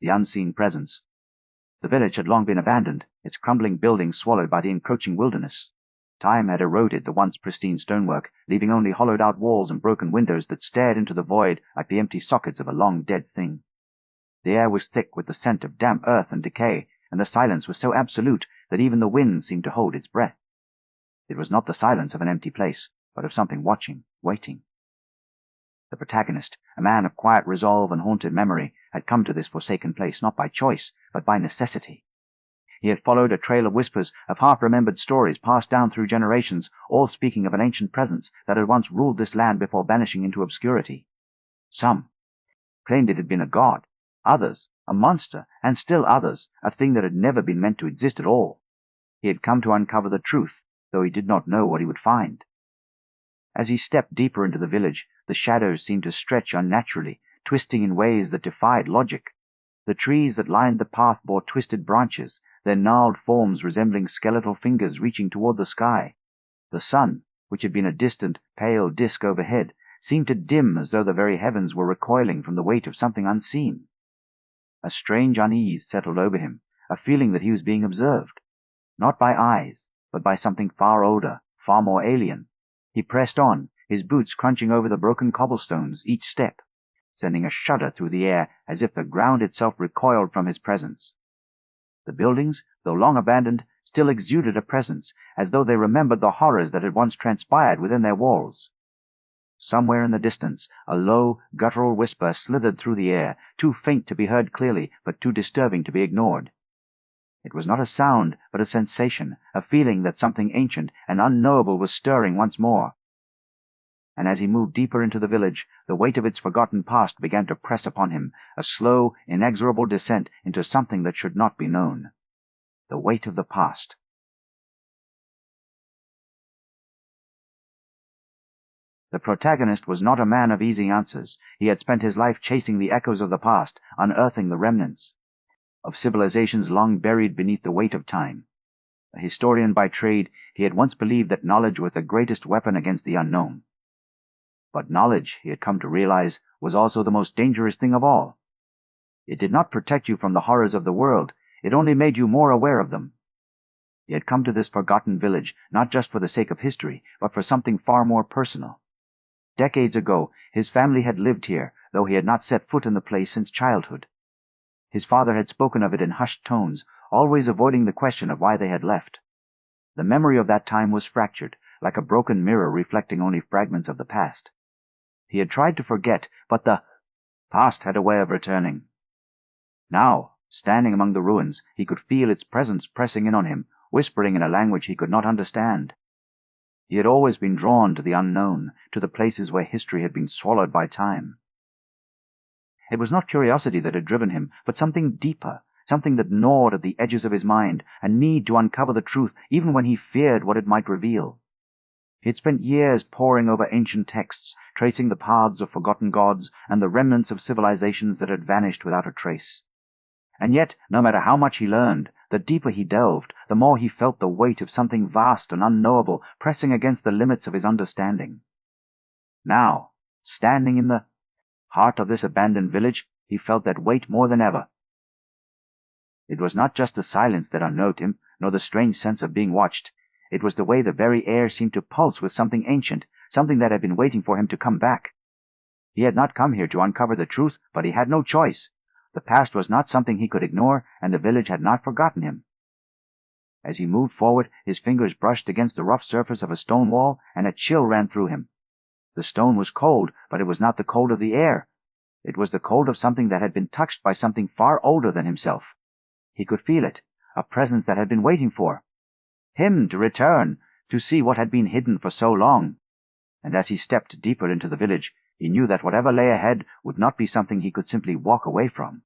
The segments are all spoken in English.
the unseen presence. The village had long been abandoned, its crumbling buildings swallowed by the encroaching wilderness. Time had eroded the once pristine stonework, leaving only hollowed-out walls and broken windows that stared into the void like the empty sockets of a long-dead thing. The air was thick with the scent of damp earth and decay, and the silence was so absolute that even the wind seemed to hold its breath. It was not the silence of an empty place, but of something watching, waiting. The protagonist, a man of quiet resolve and haunted memory, had come to this forsaken place not by choice, but by necessity. He had followed a trail of whispers, of half-remembered stories passed down through generations, all speaking of an ancient presence that had once ruled this land before vanishing into obscurity. Some claimed it had been a god, others a monster, and still others a thing that had never been meant to exist at all. He had come to uncover the truth, though he did not know what he would find. As he stepped deeper into the village, the shadows seemed to stretch unnaturally, twisting in ways that defied logic. The trees that lined the path bore twisted branches, their gnarled forms resembling skeletal fingers reaching toward the sky. The sun, which had been a distant, pale disk overhead, seemed to dim as though the very heavens were recoiling from the weight of something unseen. A strange unease settled over him, a feeling that he was being observed, not by eyes, but by something far older, far more alien. He pressed on, his boots crunching over the broken cobblestones each step, sending a shudder through the air as if the ground itself recoiled from his presence. The buildings, though long abandoned, still exuded a presence, as though they remembered the horrors that had once transpired within their walls. Somewhere in the distance, a low, guttural whisper slithered through the air, too faint to be heard clearly, but too disturbing to be ignored. It was not a sound, but a sensation, a feeling that something ancient and unknowable was stirring once more. And as he moved deeper into the village, the weight of its forgotten past began to press upon him, a slow, inexorable descent into something that should not be known. The weight of the past. The protagonist was not a man of easy answers. He had spent his life chasing the echoes of the past, unearthing the remnants of civilizations long buried beneath the weight of time. A historian by trade, he had once believed that knowledge was the greatest weapon against the unknown. But knowledge, he had come to realize, was also the most dangerous thing of all. It did not protect you from the horrors of the world, it only made you more aware of them. He had come to this forgotten village, not just for the sake of history, but for something far more personal. Decades ago, his family had lived here, though he had not set foot in the place since childhood. His father had spoken of it in hushed tones, always avoiding the question of why they had left. The memory of that time was fractured, like a broken mirror reflecting only fragments of the past. He had tried to forget, but the past had a way of returning. Now, standing among the ruins, he could feel its presence pressing in on him, whispering in a language he could not understand. He had always been drawn to the unknown, to the places where history had been swallowed by time. It was not curiosity that had driven him, but something deeper, something that gnawed at the edges of his mind, a need to uncover the truth even when he feared what it might reveal. He had spent years poring over ancient texts, tracing the paths of forgotten gods and the remnants of civilizations that had vanished without a trace. And yet, no matter how much he learned, the deeper he delved, the more he felt the weight of something vast and unknowable pressing against the limits of his understanding. Now, standing in the heart of this abandoned village, he felt that weight more than ever. It was not just the silence that unnerved him, nor the strange sense of being watched. It was the way the very air seemed to pulse with something ancient, something that had been waiting for him to come back. He had not come here to uncover the truth, but he had no choice. The past was not something he could ignore, and the village had not forgotten him. As he moved forward, his fingers brushed against the rough surface of a stone wall, and a chill ran through him. The stone was cold, but it was not the cold of the air. It was the cold of something that had been touched by something far older than himself. He could feel it, a presence that had been waiting for him to return, to see what had been hidden for so long. And as he stepped deeper into the village, he knew that whatever lay ahead would not be something he could simply walk away from.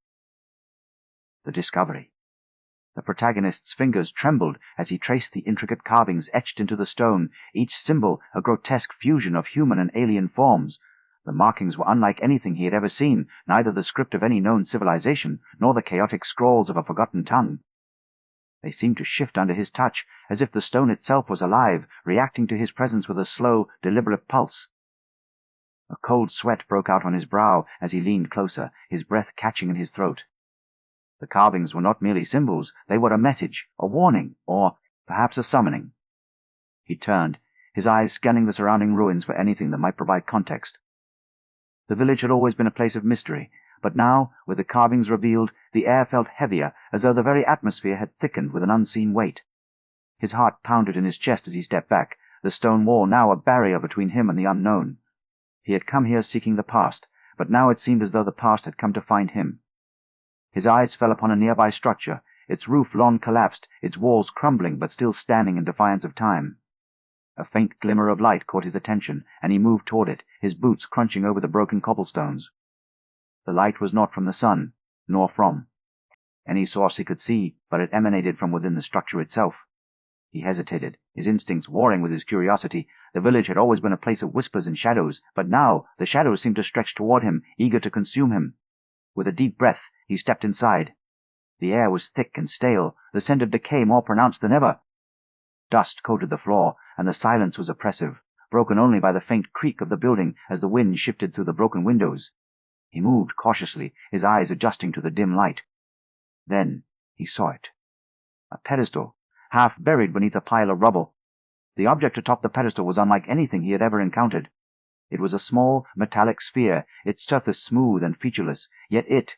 The discovery. The protagonist's fingers trembled as he traced the intricate carvings etched into the stone, each symbol a grotesque fusion of human and alien forms. The markings were unlike anything he had ever seen, neither the script of any known civilization, nor the chaotic scrawls of a forgotten tongue. They seemed to shift under his touch, as if the stone itself was alive, reacting to his presence with a slow, deliberate pulse. A cold sweat broke out on his brow as he leaned closer, his breath catching in his throat. The carvings were not merely symbols, they were a message, a warning, or perhaps a summoning. He turned, his eyes scanning the surrounding ruins for anything that might provide context. The village had always been a place of mystery, but now, with the carvings revealed, the air felt heavier, as though the very atmosphere had thickened with an unseen weight. His heart pounded in his chest as he stepped back, the stone wall now a barrier between him and the unknown. He had come here seeking the past, but now it seemed as though the past had come to find him. His eyes fell upon a nearby structure, its roof long collapsed, its walls crumbling but still standing in defiance of time. A faint glimmer of light caught his attention, and he moved toward it, his boots crunching over the broken cobblestones. The light was not from the sun, nor from any source he could see, but it emanated from within the structure itself. He hesitated, his instincts warring with his curiosity. The village had always been a place of whispers and shadows, but now the shadows seemed to stretch toward him, eager to consume him. With a deep breath, he stepped inside. The air was thick and stale, the scent of decay more pronounced than ever. Dust coated the floor, and the silence was oppressive, broken only by the faint creak of the building as the wind shifted through the broken windows. He moved cautiously, his eyes adjusting to the dim light. Then he saw it. A pedestal, half buried beneath a pile of rubble. The object atop the pedestal was unlike anything he had ever encountered. It was a small, metallic sphere, its surface smooth and featureless, yet it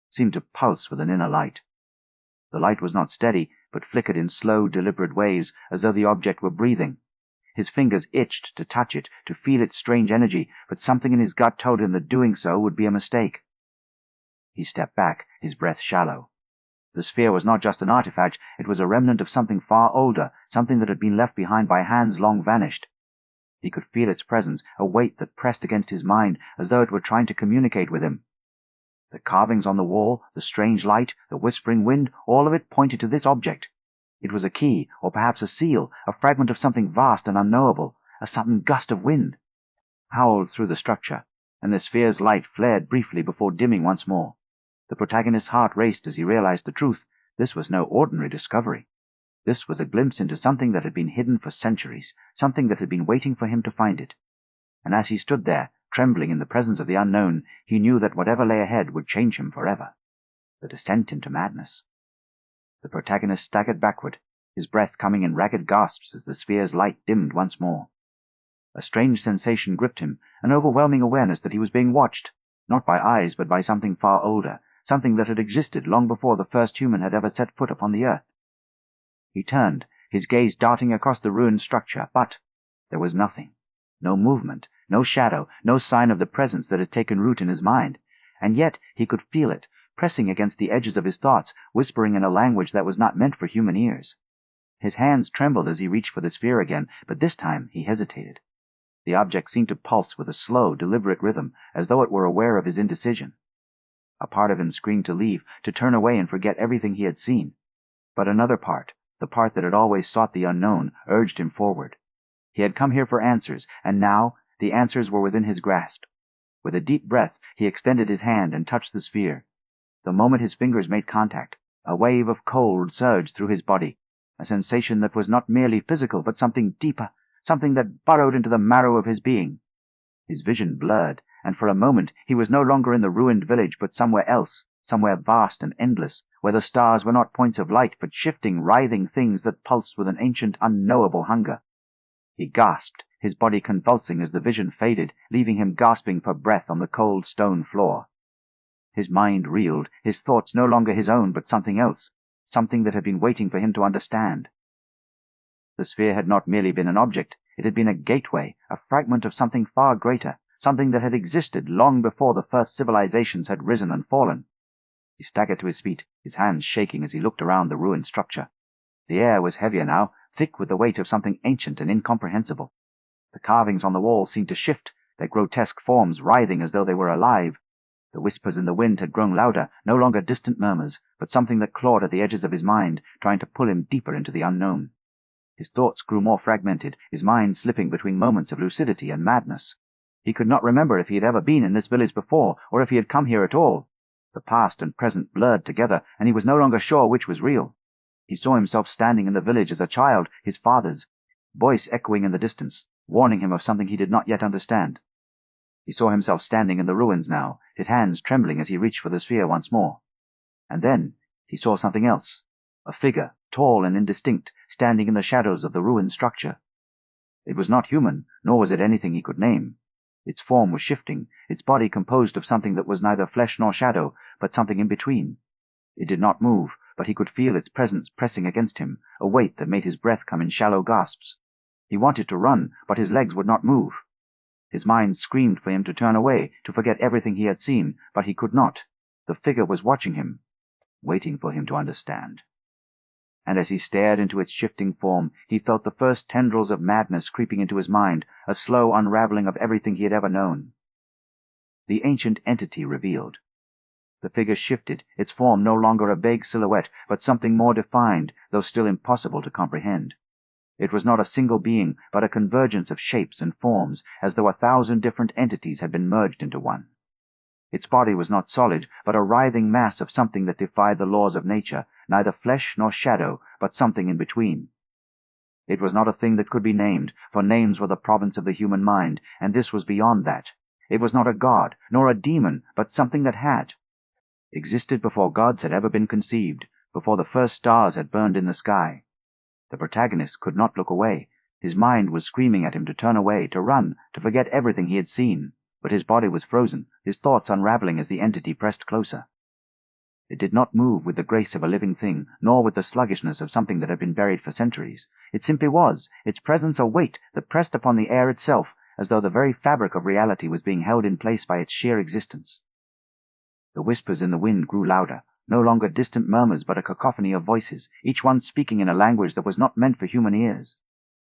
seemed to pulse with an inner light. The light was not steady, but flickered in slow, deliberate waves, as though the object were breathing. His fingers itched to touch it, to feel its strange energy, but something in his gut told him that doing so would be a mistake. He stepped back, his breath shallow. The sphere was not just an artifact, it was a remnant of something far older, something that had been left behind by hands long vanished. He could feel its presence, a weight that pressed against his mind, as though it were trying to communicate with him. The carvings on the wall, the strange light, the whispering wind, all of it pointed to this object. It was a key, or perhaps a seal, a fragment of something vast and unknowable, a sudden gust of wind howled through the structure, and the sphere's light flared briefly before dimming once more. The protagonist's heart raced as he realized the truth. This was no ordinary discovery. This was a glimpse into something that had been hidden for centuries, something that had been waiting for him to find it. And as he stood there, trembling in the presence of the unknown, he knew that whatever lay ahead would change him forever. The descent into madness. The protagonist staggered backward, his breath coming in ragged gasps as the sphere's light dimmed once more. A strange sensation gripped him, an overwhelming awareness that he was being watched, not by eyes but by something far older, something that had existed long before the first human had ever set foot upon the earth. He turned, his gaze darting across the ruined structure, but there was nothing. No movement, no shadow, no sign of the presence that had taken root in his mind. And yet he could feel it, pressing against the edges of his thoughts, whispering in a language that was not meant for human ears. His hands trembled as he reached for the sphere again, but this time he hesitated. The object seemed to pulse with a slow, deliberate rhythm, as though it were aware of his indecision. A part of him screamed to leave, to turn away and forget everything he had seen. But another part, the part that had always sought the unknown, urged him forward. He had come here for answers, and now the answers were within his grasp. With a deep breath, he extended his hand and touched the sphere. The moment his fingers made contact, a wave of cold surged through his body, a sensation that was not merely physical, but something deeper, something that burrowed into the marrow of his being. His vision blurred, and for a moment he was no longer in the ruined village, but somewhere else, somewhere vast and endless, where the stars were not points of light, but shifting, writhing things that pulsed with an ancient, unknowable hunger. He gasped, his body convulsing as the vision faded, leaving him gasping for breath on the cold stone floor. His mind reeled, his thoughts no longer his own, but something else, something that had been waiting for him to understand. The sphere had not merely been an object, it had been a gateway, a fragment of something far greater, something that had existed long before the first civilizations had risen and fallen. He staggered to his feet, his hands shaking as he looked around the ruined structure. The air was heavier now, thick with the weight of something ancient and incomprehensible. The carvings on the wall seemed to shift, their grotesque forms writhing as though they were alive. The whispers in the wind had grown louder, no longer distant murmurs, but something that clawed at the edges of his mind, trying to pull him deeper into the unknown. His thoughts grew more fragmented, his mind slipping between moments of lucidity and madness. He could not remember if he had ever been in this village before, or if he had come here at all. The past and present blurred together, and he was no longer sure which was real. He saw himself standing in the village as a child, his father's, voice echoing in the distance, warning him of something he did not yet understand. He saw himself standing in the ruins now, his hands trembling as he reached for the sphere once more. And then He saw something else. A figure, tall and indistinct, standing in the shadows of the ruined structure. It was not human, nor was it anything he could name. Its form was shifting, its body composed of something that was neither flesh nor shadow, but something in between. It did not move, but he could feel its presence pressing against him, a weight that made his breath come in shallow gasps. He wanted to run, but his legs would not move. His mind screamed for him to turn away, to forget everything he had seen, but he could not. The figure was watching him, waiting for him to understand. And as he stared into its shifting form, he felt the first tendrils of madness creeping into his mind, a slow unraveling of everything he had ever known. The ancient entity revealed. The figure shifted, its form no longer a vague silhouette, but something more defined, though still impossible to comprehend. It was not a single being, but a convergence of shapes and forms, as though 1,000 different entities had been merged into one. Its body was not solid, but a writhing mass of something that defied the laws of nature, neither flesh nor shadow, but something in between. It was not a thing that could be named, for names were the province of the human mind, and this was beyond that. It was not a god, nor a demon, but something that had existed before gods had ever been conceived, before the first stars had burned in the sky. The protagonist could not look away. His mind was screaming at him to turn away, to run, to forget everything he had seen. But his body was frozen, his thoughts unraveling as the entity pressed closer. It did not move with the grace of a living thing, nor with the sluggishness of something that had been buried for centuries. It simply was, its presence a weight that pressed upon the air itself, as though the very fabric of reality was being held in place by its sheer existence. The whispers in the wind grew louder, no longer distant murmurs but a cacophony of voices, each one speaking in a language that was not meant for human ears.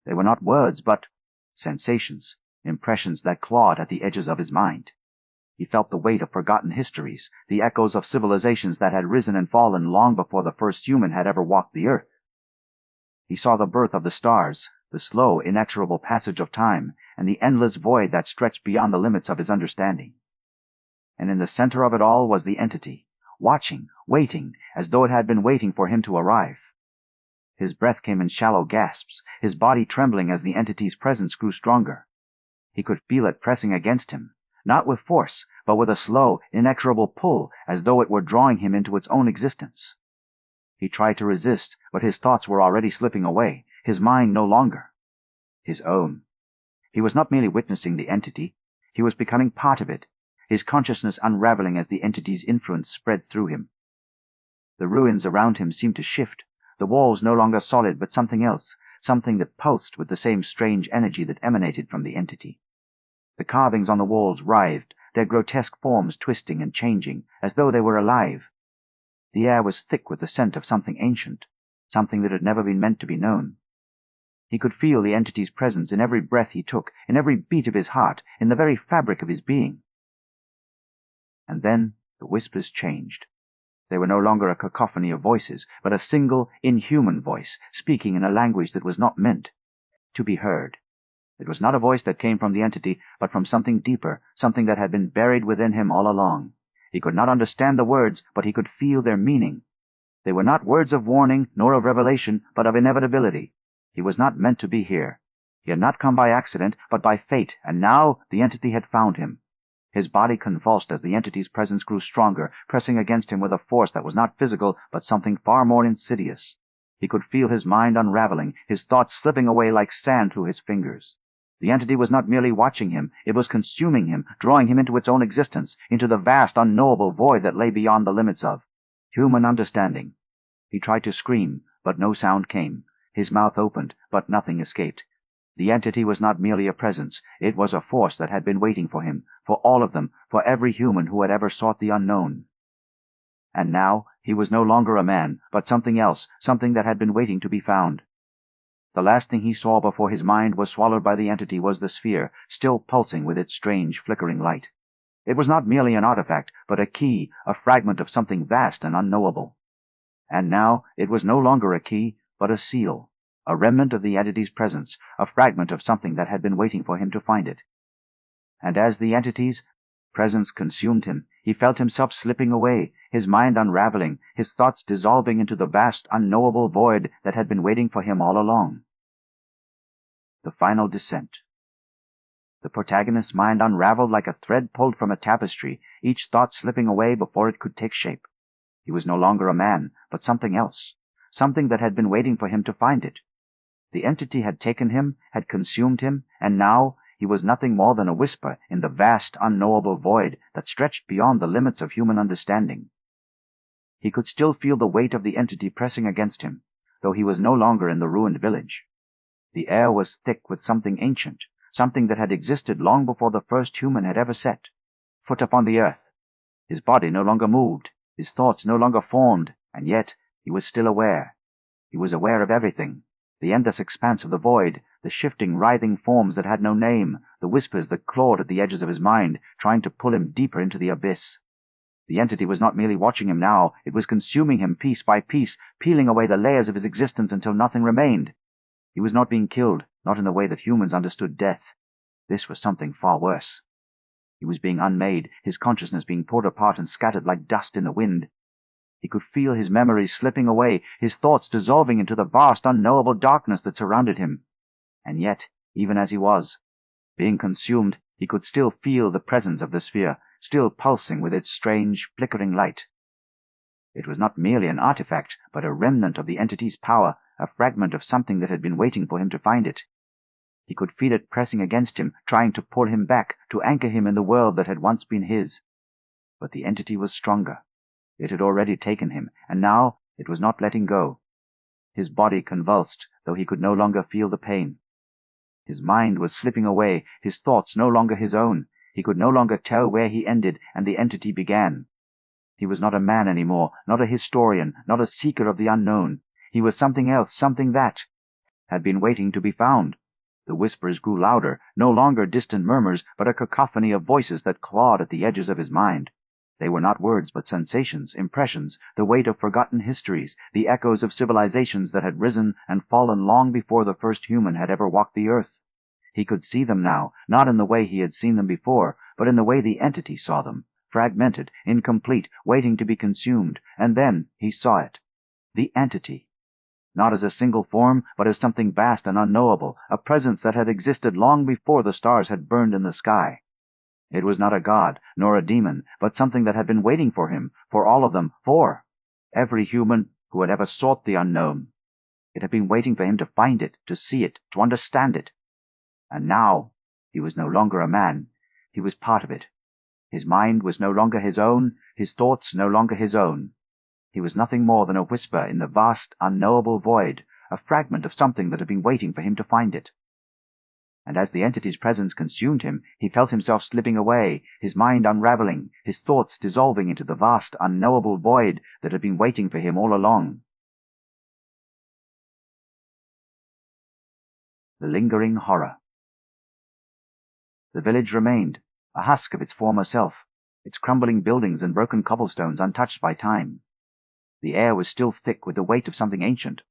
They were not words, but sensations, impressions that clawed at the edges of his mind. He felt the weight of forgotten histories, the echoes of civilizations that had risen and fallen long before the first human had ever walked the earth. He saw the birth of the stars, the slow, inexorable passage of time, and the endless void that stretched beyond the limits of his understanding. And in the center of it all was the entity, watching, waiting, as though it had been waiting for him to arrive. His breath came in shallow gasps, his body trembling as the entity's presence grew stronger. He could feel it pressing against him, not with force, but with a slow, inexorable pull, as though it were drawing him into its own existence. He tried to resist, but his thoughts were already slipping away, his mind no longer his own. He was not merely witnessing the entity, he was becoming part of it, his consciousness unraveling as the entity's influence spread through him. The ruins around him seemed to shift, the walls no longer solid but something else, something that pulsed with the same strange energy that emanated from the entity. The carvings on the walls writhed, their grotesque forms twisting and changing, as though they were alive. The air was thick with the scent of something ancient, something that had never been meant to be known. He could feel the entity's presence in every breath he took, in every beat of his heart, in the very fabric of his being. And then the whispers changed. They were no longer a cacophony of voices, but a single, inhuman voice, speaking in a language that was not meant to be heard. It was not a voice that came from the entity, but from something deeper, something that had been buried within him all along. He could not understand the words, but he could feel their meaning. They were not words of warning, nor of revelation, but of inevitability. He was not meant to be here. He had not come by accident, but by fate, and now the entity had found him. His body convulsed as the entity's presence grew stronger, pressing against him with a force that was not physical, but something far more insidious. He could feel his mind unraveling, his thoughts slipping away like sand through his fingers. The entity was not merely watching him, it was consuming him, drawing him into its own existence, into the vast, unknowable void that lay beyond the limits of human understanding. He tried to scream, but no sound came. His mouth opened, but nothing escaped. The entity was not merely a presence, it was a force that had been waiting for him, for all of them, for every human who had ever sought the unknown. And now he was no longer a man, but something else, something that had been waiting to be found. The last thing he saw before his mind was swallowed by the entity was the sphere, still pulsing with its strange, flickering light. It was not merely an artifact, but a key, a fragment of something vast and unknowable. And now it was no longer a key, but a seal, a remnant of the entity's presence, a fragment of something that had been waiting for him to find it. And as the entity's presence consumed him, he felt himself slipping away, his mind unraveling, his thoughts dissolving into the vast, unknowable void that had been waiting for him all along. The final descent. The protagonist's mind unraveled like a thread pulled from a tapestry, each thought slipping away before it could take shape. He was no longer a man, but something else, something that had been waiting for him to find it. The entity had taken him, had consumed him, and now he was nothing more than a whisper in the vast, unknowable void that stretched beyond the limits of human understanding. He could still feel the weight of the entity pressing against him, though he was no longer in the ruined village. The air was thick with something ancient, something that had existed long before the first human had ever set foot upon the earth. His body no longer moved, his thoughts no longer formed, and yet he was still aware. He was aware of everything, the endless expanse of the void, the shifting, writhing forms that had no name, the whispers that clawed at the edges of his mind, trying to pull him deeper into the abyss. The entity was not merely watching him now, it was consuming him piece by piece, peeling away the layers of his existence until nothing remained. He was not being killed, not in the way that humans understood death. This was something far worse. He was being unmade, his consciousness being pulled apart and scattered like dust in the wind. He could feel his memories slipping away, his thoughts dissolving into the vast, unknowable darkness that surrounded him. And yet, even as he was being consumed, he could still feel the presence of the sphere, still pulsing with its strange, flickering light. It was not merely an artifact, but a remnant of the entity's power, a fragment of something that had been waiting for him to find it. He could feel it pressing against him, trying to pull him back, to anchor him in the world that had once been his. But the entity was stronger. It had already taken him, and now it was not letting go. His body convulsed, though he could no longer feel the pain. His mind was slipping away, his thoughts no longer his own. He could no longer tell where he ended and the entity began. He was not a man anymore, not a historian, not a seeker of the unknown. He was something else, something that had been waiting to be found. The whispers grew louder, no longer distant murmurs, but a cacophony of voices that clawed at the edges of his mind. They were not words, but sensations, impressions, the weight of forgotten histories, the echoes of civilizations that had risen and fallen long before the first human had ever walked the earth. He could see them now, not in the way he had seen them before, but in the way the entity saw them, fragmented, incomplete, waiting to be consumed. And then he saw it. The entity. Not as a single form, but as something vast and unknowable, a presence that had existed long before the stars had burned in the sky. It was not a god, nor a demon, but something that had been waiting for him, for all of them, for every human who had ever sought the unknown. It had been waiting for him to find it, to see it, to understand it. And now he was no longer a man. He was part of it. His mind was no longer his own, his thoughts no longer his own. He was nothing more than a whisper in the vast, unknowable void, a fragment of something that had been waiting for him to find it. And as the entity's presence consumed him, he felt himself slipping away, his mind unraveling, his thoughts dissolving into the vast, unknowable void that had been waiting for him all along. The lingering horror. The village remained, a husk of its former self, its crumbling buildings and broken cobblestones untouched by time. The air was still thick with the weight of something ancient,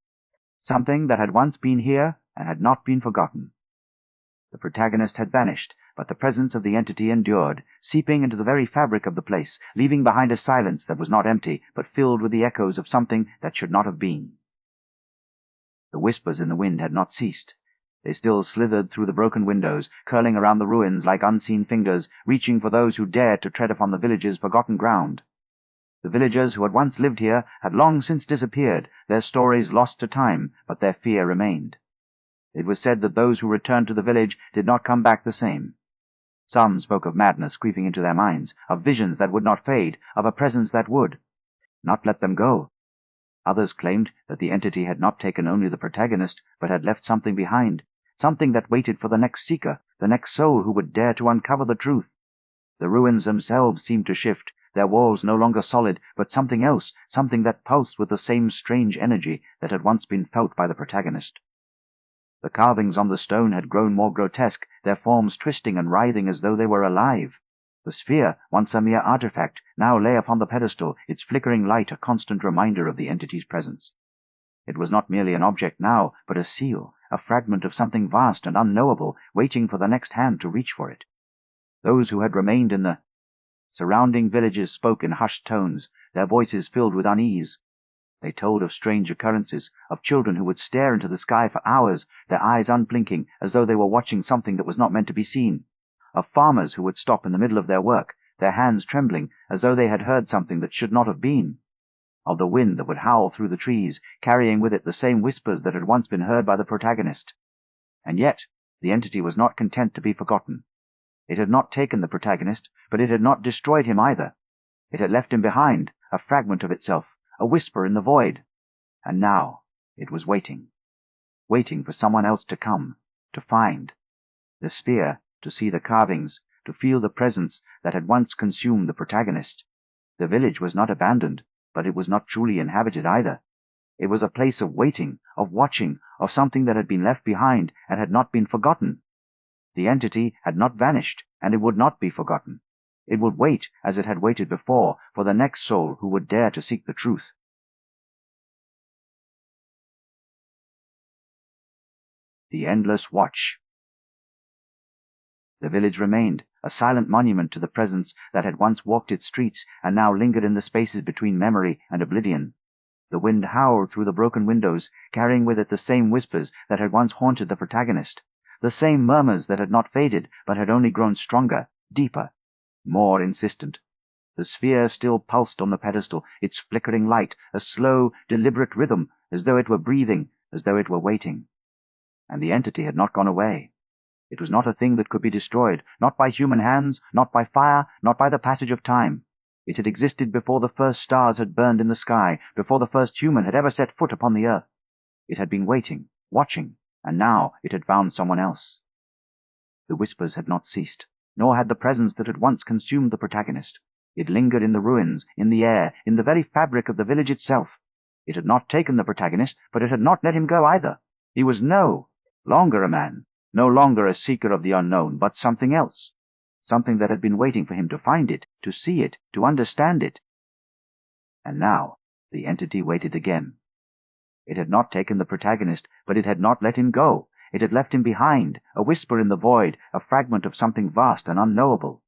something that had once been here and had not been forgotten. The protagonist had vanished, but the presence of the entity endured, seeping into the very fabric of the place, leaving behind a silence that was not empty, but filled with the echoes of something that should not have been. The whispers in the wind had not ceased. They still slithered through the broken windows, curling around the ruins like unseen fingers, reaching for those who dared to tread upon the village's forgotten ground. The villagers who had once lived here had long since disappeared, their stories lost to time, but their fear remained. It was said that those who returned to the village did not come back the same. Some spoke of madness creeping into their minds, of visions that would not fade, of a presence that would not let them go. Others claimed that the entity had not taken only the protagonist, but had left something behind, something that waited for the next seeker, the next soul who would dare to uncover the truth. The ruins themselves seemed to shift, their walls no longer solid, but something else, something that pulsed with the same strange energy that had once been felt by the protagonist. The carvings on the stone had grown more grotesque, their forms twisting and writhing as though they were alive. The sphere, once a mere artifact, now lay upon the pedestal, its flickering light a constant reminder of the entity's presence. It was not merely an object now, but a seal, a fragment of something vast and unknowable, waiting for the next hand to reach for it. Those who had remained in the surrounding villages spoke in hushed tones, their voices filled with unease. They told of strange occurrences, of children who would stare into the sky for hours, their eyes unblinking, as though they were watching something that was not meant to be seen, of farmers who would stop in the middle of their work, their hands trembling, as though they had heard something that should not have been. of the wind that would howl through the trees, carrying with it the same whispers that had once been heard by the protagonist. And yet, the entity was not content to be forgotten. It had not taken the protagonist, but it had not destroyed him either. It had left him behind, a fragment of itself, a whisper in the void. And now it was waiting for someone else to come, to find the sphere, to see the carvings, to feel the presence that had once consumed the protagonist. The village was not abandoned, but it was not truly inhabited either. It was a place of waiting, of watching, of something that had been left behind and had not been forgotten. The entity had not vanished, and it would not be forgotten. It would wait, as it had waited before, for the next soul who would dare to seek the truth. The endless watch. The village remained, a silent monument to the presence that had once walked its streets and now lingered in the spaces between memory and oblivion. The wind howled through the broken windows, carrying with it the same whispers that had once haunted the protagonist, the same murmurs that had not faded but had only grown stronger, deeper, more insistent. The sphere still pulsed on the pedestal, its flickering light, a slow, deliberate rhythm, as though it were breathing, as though it were waiting. And the entity had not gone away. It was not a thing that could be destroyed, not by human hands, not by fire, not by the passage of time. It had existed before the first stars had burned in the sky, before the first human had ever set foot upon the earth. It had been waiting, watching, and now it had found someone else. The whispers had not ceased, nor had the presence that had once consumed the protagonist. It lingered in the ruins, in the air, in the very fabric of the village itself. It had not taken the protagonist, but it had not let him go either. He was no longer a man, no longer a seeker of the unknown, but something else. Something that had been waiting for him to find it, to see it, to understand it. And now the entity waited again. It had not taken the protagonist, but it had not let him go. It had left him behind, a whisper in the void, a fragment of something vast and unknowable.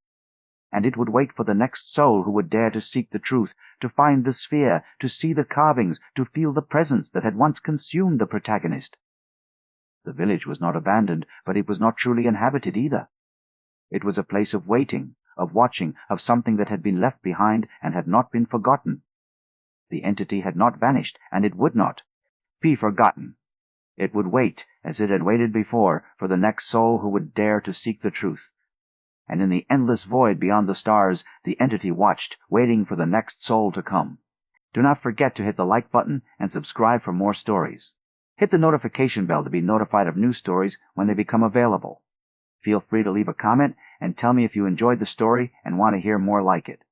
And it would wait for the next soul who would dare to seek the truth, to find the sphere, to see the carvings, to feel the presence that had once consumed the protagonist. The village was not abandoned, but it was not truly inhabited either. It was a place of waiting, of watching, of something that had been left behind and had not been forgotten. The entity had not vanished, and it would not be forgotten. It would wait, as it had waited before, for the next soul who would dare to seek the truth. And in the endless void beyond the stars, the entity watched, waiting for the next soul to come. Do not forget to hit the like button and subscribe for more stories. Hit the notification bell to be notified of new stories when they become available. Feel free to leave a comment and tell me if you enjoyed the story and want to hear more like it.